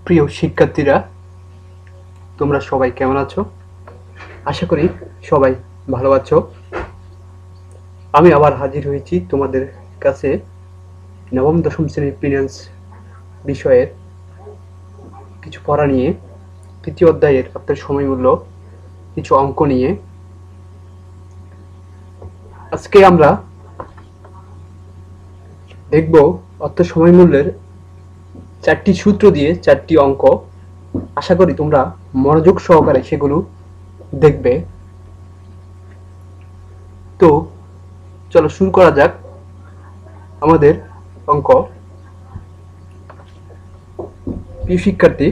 প্রিয় শিক্ষার্থীরা, তোমরা সবাই কেমন আছো? আশা করি সবাই ভালো আছো। আমি আবার হাজির হয়েছি তোমাদের কাছে নবম দশম শ্রেণীর ফিন্যান্স বিষয়ের কিছু পড়া নিয়ে, তৃতীয় অধ্যায়ের আপনার সময় মূল্য কিছু অঙ্ক নিয়ে। আজকে আমরা দেখব অর্থ সময় মূল্যের 4টি সূত্র দিয়ে 4টি অঙ্ক। আশা করি তোমরা মনোযোগ সহকারে সেগুলো দেখবে। তো চলো শুরু করা যাক আমাদের অঙ্ক। প্রিয় শিক্ষার্থী,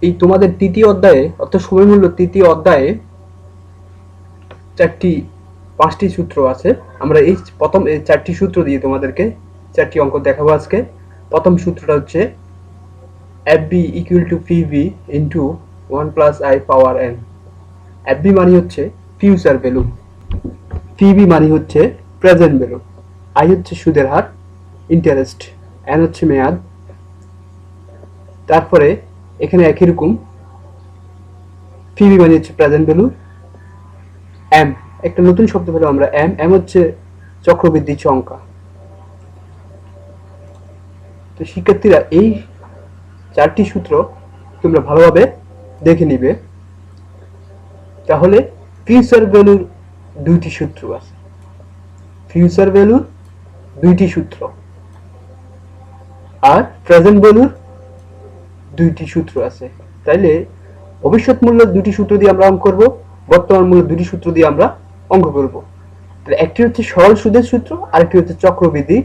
এই তোমাদের তৃতীয় অধ্যায়ে অর্থাৎ সময় মূল্য তৃতীয় অধ্যায়ে 5টি সূত্র আছে। আমরা এই প্রথম 4টি সূত্র দিয়ে তোমাদেরকে 4টি অঙ্ক দেখাবো আজকে। প্রথম সূত্রটা হচ্ছে FB equal to PV into 1 plus I power n। FB মানে হচ্ছে ফিউচার ভ্যালু, PV মানে হচ্ছে প্রেজেন্ট ভ্যালু, I হচ্ছে সুদের হার ইন্টারেস্ট, n হচ্ছে মেয়াদ। তারপরে এখানে একই রকম PV মানে হচ্ছে প্রেজেন্ট ভ্যালু, M একটা নতুন শব্দ পেলাম আমরা, M হচ্ছে চক্রবৃদ্ধি সংখ্যা। তো শিক্ষার্থীরা এই 4টি সূত্র তোমরা ভালোভাবে দেখে নিবে। তাহলে ফিউচার ভ্যালুর 2টি সূত্র আছে, ফিউচার ভ্যালুর 2টি সূত্র, আর প্রেজেন্ট ভ্যালুর 2টি সূত্র আছে। তাইলে ভবিষ্যৎ মূল্যের 2টি সূত্র দিয়ে আমরা অঙ্ক করব, বর্তমান মূল্যের 2টি সূত্র দিয়ে আমরা অঙ্ক করব। তাহলে একটি হচ্ছে সরল সুদের সূত্র, আরেকটি হচ্ছে চক্রবৃদ্ধি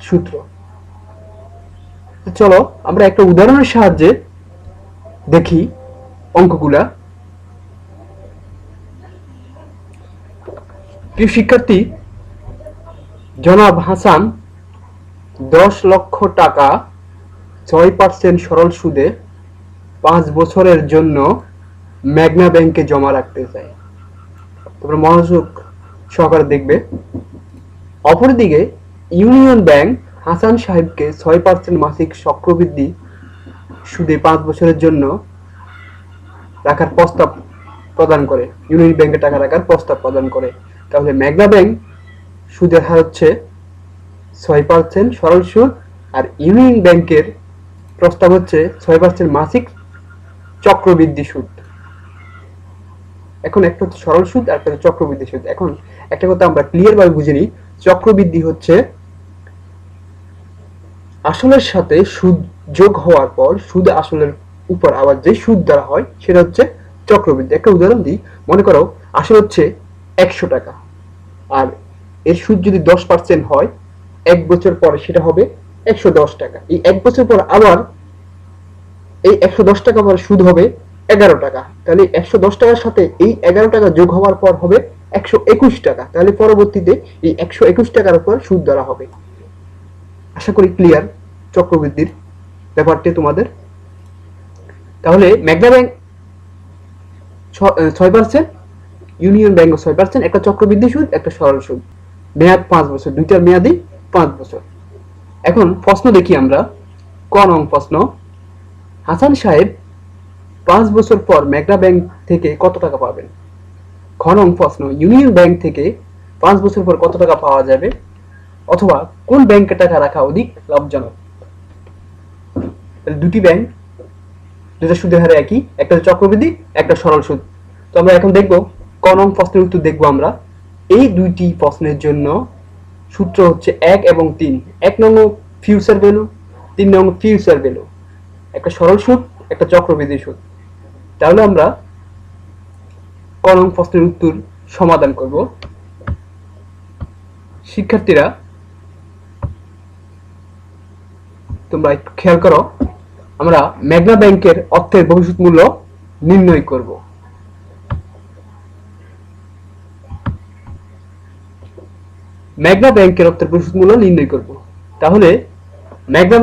সূত্র। চলো আমরা একটা উদাহরণের সাহায্যে দেখি অঙ্কগুলা। প্রিয় শিক্ষার্থী, জনাব হাসান 10 লক্ষ টাকা 6% সরল সুদে 5 বছরের জন্য মেঘনা ব্যাংকে জমা রাখতে চায়। তোমরা মনোযোগ সহকারে দেখবে। অপরদিকে ইউনিয়ন ব্যাংক হাসান সাহেবকে 6% মাসিক চক্রবৃদ্ধি সুদে 5 বছরের জন্য রাখার প্রস্তাব প্রদান করে, ইউনিয়ন ব্যাংকে টাকা রাখার প্রস্তাব প্রদান করে। তাহলে মেঘনা ব্যাংক সুদের হার হচ্ছে 6% সরল সুদ, আর ইউনিয়ন ব্যাংকের প্রস্তাব হচ্ছে 6% মাসিক চক্রবৃদ্ধি সুদ। এখন একটা হচ্ছে সরল সুদ আর একটা চক্রবৃদ্ধি সুদ। এখন একটা কথা আমরা ক্লিয়ার ভাবে বুঝে নিই, চক্রবৃদ্ধি হচ্ছে আসলের সাথে সুদ যোগ হওয়ার পর সুদ আসলের উপর আবার যে সুদ দেওয়া হয় সেটা হচ্ছে চক্রবৃদ্ধি। একটা উদাহরণ দিই, মনে করো আসল হচ্ছে 100 টাকা, আর এর সুদ যদি 10% হয়, 1 বছর পরে সেটা হবে 110 টাকা। এই 1 বছর পর আবার এই 110 টাকা পর সুদ হবে 11 টাকা। তাহলে 110 টাকার সাথে এই 11 টাকা যোগ হওয়ার পর হবে 121 টাকা। তাহলে পরবর্তীতে এই 121 টাকার উপর সুদ ধরা হবে। আশা করি ক্লিয়ার চক্রবৃদ্ধির ব্যাপারটি তোমাদের। তাহলে মেঘনা ব্যাংক 6%, ইউনিয়ন ব্যাংক 6%, একটা চক্রবৃদ্ধি সুদ একটা সরল সুদ, মেয়াদ 5 বছর, দুইটার মেয়াদই 5 বছর। এখন প্রশ্ন দেখি আমরা, ক নং প্রশ্ন, হাসান সাহেব 5 বছর পর মেঘনা ব্যাংক থেকে কত টাকা পাবেন? খ নং প্রশ্ন, ইউনিয়ন ব্যাংক থেকে 5 বছর পর কত টাকা পাওয়া যাবে, অথবা কোন ব্যাংকে টাকা রাখা অধিক লাভজনক? দুটি ব্যাংক, দুটো সুদের হারে একই, একটা চক্রবৃদ্ধি একটা সরল সুদ। তো আমরা এখন দেখব ক নং প্রশ্নের উত্তর দেখব আমরা। এই দুইটি প্রশ্নের জন্য সূত্র হচ্ছে 1 এবং 3। 1 নং ফিউচার ভ্যালু, 3 নং ফিউচার ভ্যালু, একটা সরল সুদ একটা চক্রবৃদ্ধি সুদ। তাহলে আমরা ক নং প্রশ্নের উত্তর সমাধান করব। শিক্ষার্থীরা তোমরা একটু খেয়াল করো, আমরা মেঘনা ব্যাংকের অর্থের ভবিষ্যৎ মূল্য নির্ণয় করব। মেঘনা ব্যাংকের অর্থের ভবিষ্যৎ মূল্য নির্ণয় করব। তাহলে মেঘনা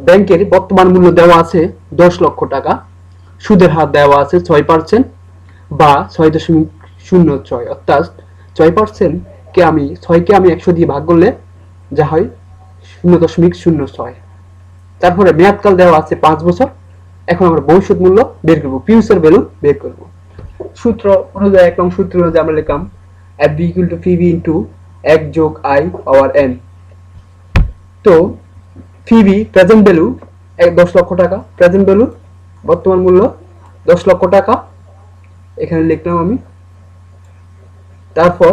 ব্যাংকের বর্তমান মূল্য দেওয়া আছে 10 লক্ষ টাকা, সুদের হার দেওয়া আছে 6% বা 6.06, অর্থাৎ 6% কে আমি 100 দিয়ে ভাগ করলে যা হয় 0.06। তারপরে মেয়াদকাল দেওয়া আছে 5 বছর। এখন আমরা ভবিষ্যৎ মূল্য বের করব, ফিউচার ভ্যালু বের করব। সূত্র অনুযায়ী 1 নং সূত্র অনুযায়ী আমরা লিখলাম FB equal to PV into 1 যোগ I পাওয়ার n। তো PV প্রেজেন্ট ভ্যালু 10 লক্ষ টাকা, প্রেজেন্ট ভ্যালু বর্তমান মূল্য 10 লক্ষ টাকা, এখানে লিখলাম আমি। তারপর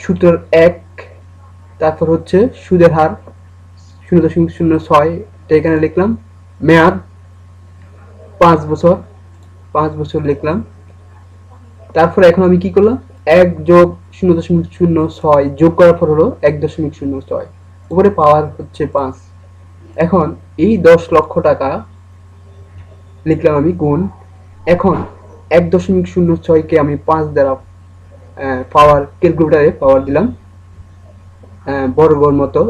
সূত্রের 1, তারপর হচ্ছে সুদের হার 0.06, এখানে লিখলাম। মেয়াদ 5 বছর, 5 বছর লিখলাম। তারপর এখন আমি কি করলাম, 1 যোগ 0.06 যোগ করার পর হলো 1.06, উপরে পাওয়ার হচ্ছে 5। এখন এই 10 লক্ষ টাকা লিখলাম আমি গুণ। এখন 1.06 কে আমি 5 দ্বারা পাওয়ার ক্যালকুলেটরে পাওয়ার দিলাম, বর্গের মতো,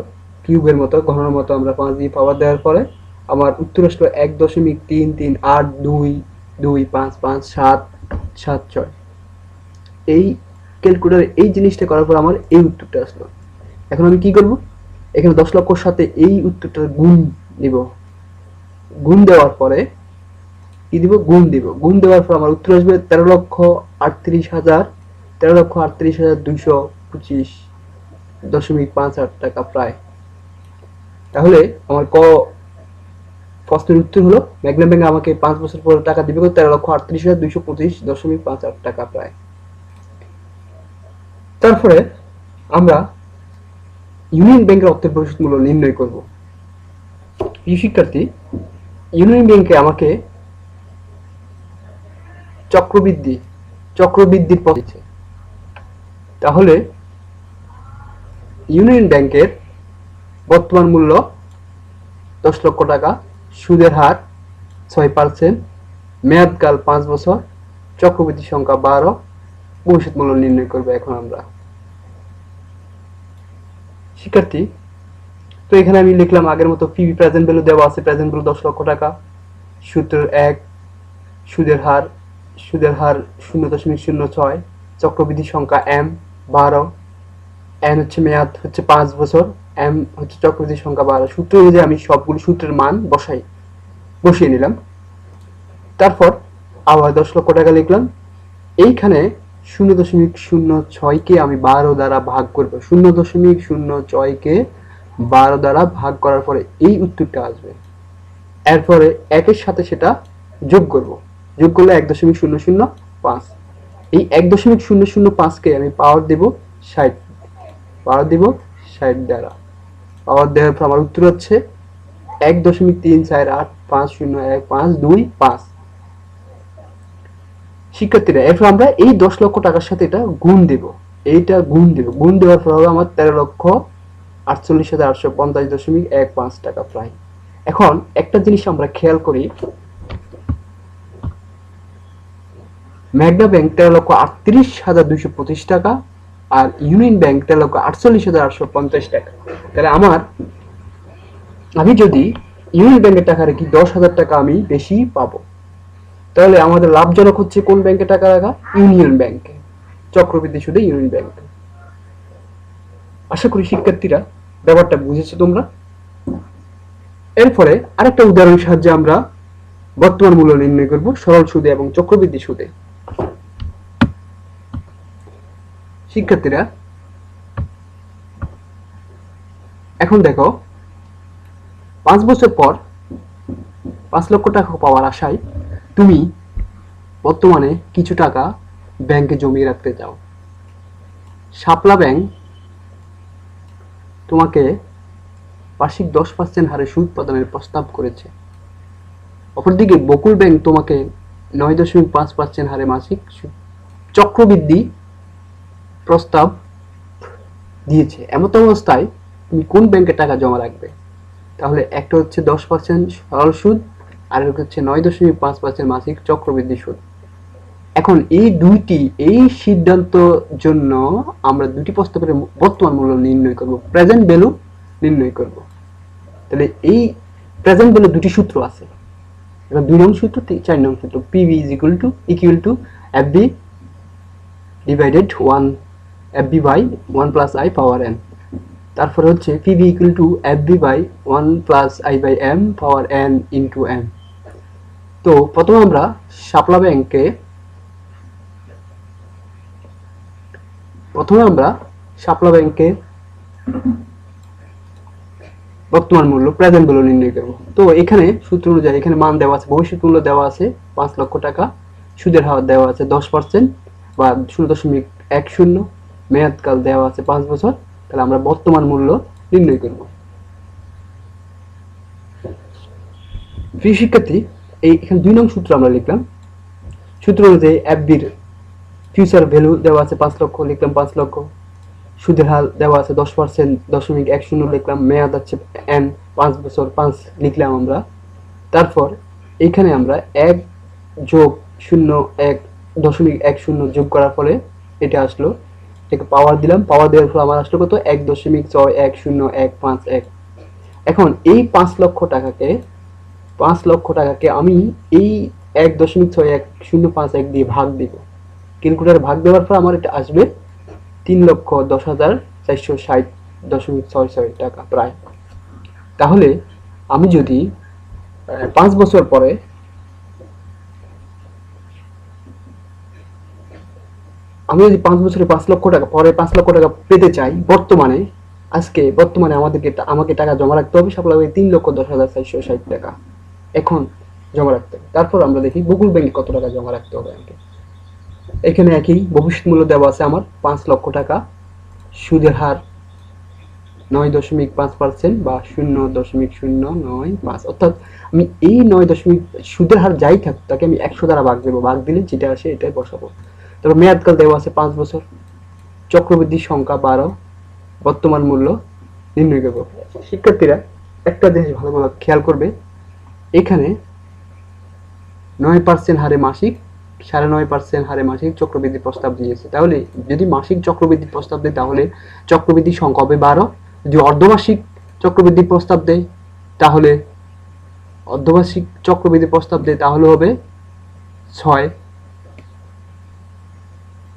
কিউবের মতো, ঘনের মতো আমরা 5 দিয়ে পাওয়ার দেওয়ার পরে আমার উত্তর আসলো 1.338225557776। এই ক্যালকুলেটরে এই জিনিসটা করার পর আমার এই উত্তরটা আসলো। এখন আমি কি করব, এখানে 10 লক্ষর সাথে এই উত্তরটা গুণ দিব। গুণ দেওয়ার পরে কি দিব, গুণ দিব। গুণ দেওয়ার পর আমার উত্তর আসবে 13,38,225.58 টাকা প্রায়। তাহলে আমার প্রশ্নের উত্তর হলো ম্যাগনাম ব্যাংক আমাকে 5 বছর পরে টাকা দিবে 13,38,225.58 টাকা প্রায়। তারপরে আমরা ইউনিয়ন ব্যাংকের অর্থের ভবিষ্যৎ মূল্য নির্ণয় করব। প্রিয় শিক্ষার্থী, ইউনিয়ন ব্যাংকে আমাকে চক্রবৃদ্ধির পথ দিচ্ছে। তাহলে ইউনিয়ন ব্যাংকের বর্তমান মূল্য 10 লক্ষ টাকা, সুদের হার 6%, মেয়াদকাল 5 বছর, চক্রবৃদ্ধি সংখ্যা 12, ভবিষ্যৎ মূল্য নির্ণয় করবে এখন আমরা। শিক্ষার্থী, তো এখানে আমি লিখলাম আগের মতো পিভি প্রেজেন্ট ভ্যালু দেওয়া আছে, প্রেজেন্ট ভ্যালু 10 লক্ষ টাকা, সূত্রের 1, সুদের হার 0.06, চক্রবৃদ্ধি সংখ্যা m 12, n হচ্ছে মেয়াদ হচ্ছে 5 বছর, m হচ্ছে চক্রবৃদ্ধি সংখ্যা 12। সূত্র অনুযায়ী আমি সবগুলো সূত্রের মান বসিয়ে নিলাম। তারপর আবার 10 লক্ষ টাকা লিখলাম। এইখানে 0.06 কে আমি 12 দ্বারা ভাগ করব। 0.06 কে 12 দ্বারা ভাগ করার পরে এই উত্তরটা আসবে। এরপরে একের সাথে সেটা যোগ করব, যোগ করলে 1.005। এই 1.005 কে আমি পাওয়ার দেব 60, পাওয়ার দেব 60 দ্বারা। পাওয়ার দেওয়ার পর আমার উত্তর হচ্ছে 1.3485015225। শিক্ষার্থীরা, এরপর আমরা এই 10 লক্ষ টাকার সাথে এটা গুণ দেব, এইটা গুণ দেব। গুণ দেওয়ার পর হবে আমার 13,48,850.15 টাকা প্রায়। এখন একটা জিনিস আমরা খেয়াল করি, ম্যাগনা ব্যাংক 13,38,225 টাকা আর ইউনিয়ন ব্যাংক 13,48,850 টাকা। তাহলে আমি যদি ইউনিয়ন ব্যাংকের টাকা রাখি 10,000 টাকা আমি বেশি পাবো। তাহলে আমাদের লাভজনক হচ্ছে কোন ব্যাংকে টাকা রাখা, ইউনিয়ন ব্যাংকে, চক্রবৃদ্ধি সুদে ইউনিয়ন ব্যাংকে। আশা করি শিক্ষার্থীরা ব্যাপারটা বুঝেছো তোমরা। এরপরে আরেকটা উদাহরণের সাহায্যে আমরা বর্তমান মূল্য নির্ণয় করব সরল সুদে এবং চক্রবৃদ্ধি সুদে। শিক্ষার্থীরা, এখন দেখো 5 বছর পর 5 লক্ষ টাকা পাওয়ার আশায় তুমি বর্তমানে কিছু টাকা ব্যাংকে জমিয়ে রাখতে চাও। শাপলা ব্যাংক তোমাকে বার্ষিক 10% হারে সুদ প্রদানের প্রস্তাব করেছে। অপরদিকে বকুল ব্যাংক তোমাকে 9.5% হারে মাসিক চক্রবৃদ্ধি প্রস্তাব দিয়েছে। এমত অবস্থায় তুমি কোন ব্যাংকে টাকা জমা রাখবে? তাহলে একটা হচ্ছে 10% সরল সুদ আর হচ্ছে 9.5% মাসিক চক্রবৃদ্ধি সুদ। এখন এই সিদ্ধান্ত জন্য আমরা দুটি প্রস্তাবের বর্তমান মূল্য নির্ণয় করব, প্রেজেন্ট ভ্যালু নির্ণয় করব। তাহলে এই প্রেজেন্ট ভ্যালু দুটি সূত্র আছে, 2 নং সূত্র 4 নং সূত্র। PV is equal to FB divided 1 FB by 1 plus I power n। তারপরে হচ্ছে PV equal to FB by 1+I/m power n into m। তো প্রথমে আমরা শাপলা ব্যাংকে বর্তমান মূল্য প্রেজেন্ট মূল্য নির্ণয় করব। তো এখানে সূত্র অনুযায়ী এখানে মান দেওয়া আছে, ভবিষ্যৎ মূল্য দেওয়া আছে 5 লক্ষ টাকা, সুদের হার দেওয়া আছে 10% বা 0.10, মেয়াদকাল দেওয়া আছে 5 বছর। তাহলে আমরা বর্তমান মূল্য নির্ণয় করব। প্রিয় শিক্ষার্থী, এখানে 2 নং সূত্র আমরা লিখলাম। সূত্র অনুযায়ী এফবির ফিউচার ভ্যালু দেওয়া আছে 5 লক্ষ, লিখলাম 5 লক্ষ। সুদের হার দেওয়া আছে 10%, 0.10 লিখলাম। মেয়াদ আছে n 5 বছর, 5 লিখলাম আমরা। তারপর এখানে আমরা 1 যোগ 0 1 0.10 যোগ করার ফলে এটা আসলো, এটাকে পাওয়ার দিলাম। পাওয়ার দেওয়ার ফলে আমার আসলো কত? 1.610151। এখন এই 5 লক্ষ টাকাকে আমি এই 1.610151 দিয়ে ভাগ দিব। ক্যালকুলেটরে ভাগ দেওয়ার পর আমার এটা আসবে 3,10,460.66 টাকা প্রায়। তাহলে আমি যদি 5 বছর পরে আমি যদি 5 বছরে 5 লক্ষ টাকা পরে 5 লক্ষ টাকা পেতে চাই, বর্তমানে আমাকে টাকা জমা রাখতে হবে শাপলা ব্যাংকে 3,10,460 টাকা এখন জমা রাখতে হবে। তারপর আমরা দেখি বকুল ব্যাংকে কত টাকা জমা রাখতে হবে আমাকে। এখানে একই ভবিষ্যৎ মূল্য দেওয়া আছে আমার 5 লক্ষ টাকা, সুদের হার 9.5% বা 0.095। অর্থাৎ আমি এই 9 সুদের হার যাই থাকুক তাকে আমি 100 দ্বারা ভাগ দেবো। ভাগ দিলে যেটা আসে এটাই বসাবো। তারপর মেয়াদকাল দেওয়া আছে 5 বছর, চক্রবৃদ্ধির সংখ্যা 12, বর্তমান মূল্য নির্ণয় করব। শিক্ষার্থীরা একটা জিনিস ভালোভাবে খেয়াল করবে, এখানে 9% হারে মাসিক, 9.5% হারে মাসিক চক্রবৃদ্ধি প্রস্তাব দিয়েছে। তাহলে যদি মাসিক চক্রবৃদ্ধি প্রস্তাব দেয় তাহলে চক্রবৃদ্ধির সংখ্যা হবে 12। যদি অর্ধবার্ষিক চক্রবৃদ্ধি প্রস্তাব দেয় তাহলে হবে 6।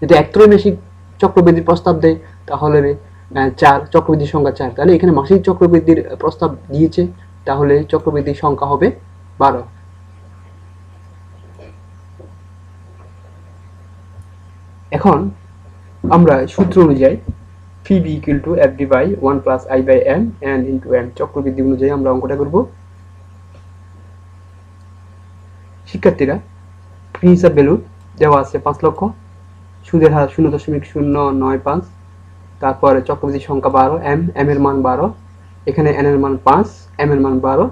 যদি একত্রৈমাসিক চক্রবৃদ্ধির প্রস্তাব দেয় তাহলে 4, চক্রবৃদ্ধির সংখ্যা 4। তাহলে এখানে মাসিক চক্রবৃদ্ধির প্রস্তাব দিয়েছে, তাহলে চক্রবৃদ্ধির সংখ্যা হবে 12। এখন আমরা সূত্র অনুযায়ী PV equal to FB by 1+I/m n into m, চক্রবৃদ্ধি অনুযায়ী আমরা অঙ্কটা করব। শিক্ষার্থীরা ফিউচার ভ্যালু দেওয়া আছে 5 লক্ষ, সুদের হার 0.095, তারপরে চক্রবৃদ্ধি সংখ্যা 12, m এর মান 12, এখানে n এর মান 5, m এর মান 12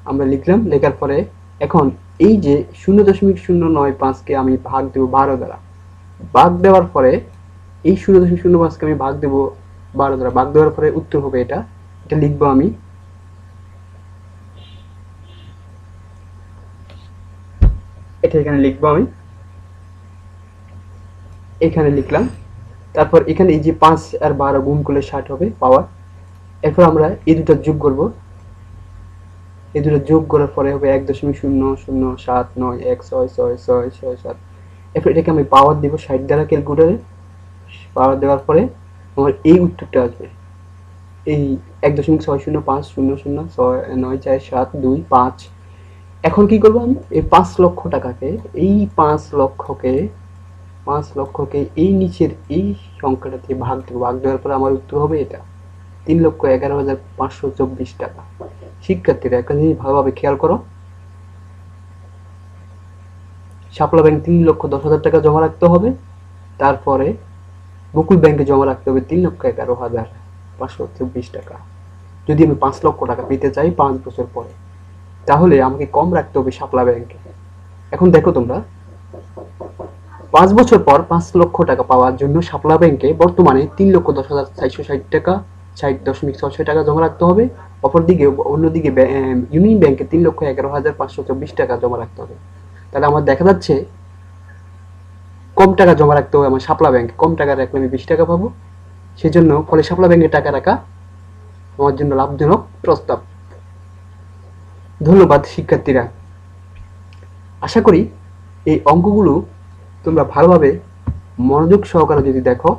আমরা লিখলাম। লেখার পরে এখন এই যে 0.095 কে আমি ভাগ দেব 12 দ্বারা। ভাগ দেওয়ার পরে এই 0.05 কে আমি ভাগ দেব 12 দ্বারা। ভাগ দেওয়ার পরে উত্তর হবে এটা লিখবো আমি। এটা এখানে লিখবো আমি, এখানে লিখলাম। তারপর এখানে এই যে 5 আর 12 গুণ করলে 60 হবে পাওয়ার। এরপর আমরা এই দুটো যোগ করব। এই দুটো যোগ করার পরে হবে 1.00791666667। এরপর এটাকে আমি পাওয়ার দিব 60 দ্বারা ক্যালকুলেটরে। পাওয়ার দেওয়ার পরে আমার এই উত্তরটা আসবে, এই 1.60500694725। এখন কি করবো আমি? এই 5 লক্ষ টাকাকে, এই 5 লক্ষকে এই নিচের এই সংখ্যাটা দিয়ে ভাগ দেবো। ভাগ দেওয়ার পরে আমার উত্তর হবে এটা 3,11,524 টাকা। শিক্ষার্থীরা একটা জিনিস ভালোভাবে খেয়াল করো, শাপলা ব্যাংক 3,10,000 টাকা জমা রাখতে হবে, তারপরে বকুল ব্যাংকে জমা রাখতে হবে 3,11,524 টাকা। যদি আমি 5 লক্ষ টাকা পেতে চাই 5 বছর পরে, তাহলে আমাকে কম রাখতে হবে শাপলা ব্যাংকে। এখন দেখো তোমরা, 5 বছর পর 5 লক্ষ টাকা পাওয়ার জন্য শাপলা ব্যাংকে বর্তমানে 3,10,460 টাকা 60.66 টাকা জমা রাখতে হবে। অন্যদিকে ইউনিয়ন ব্যাংকে 3,11,524 টাকা জমা রাখতে হবে। তাহলে আমার দেখা যাচ্ছে কম টাকা জমা রাখতে হবে আমার শাপলা ব্যাংকে। কম টাকা রাখলে আমি 20 টাকা পাবো। সেজন্য ফলে শাপলা ব্যাংকে টাকা রাখা আমার জন্য লাভজনক প্রস্তাব। ধন্যবাদ শিক্ষার্থীরা। আশা করি এই অঙ্কগুলো তোমরা ভালোভাবে মনোযোগ সহকারে যদি দেখো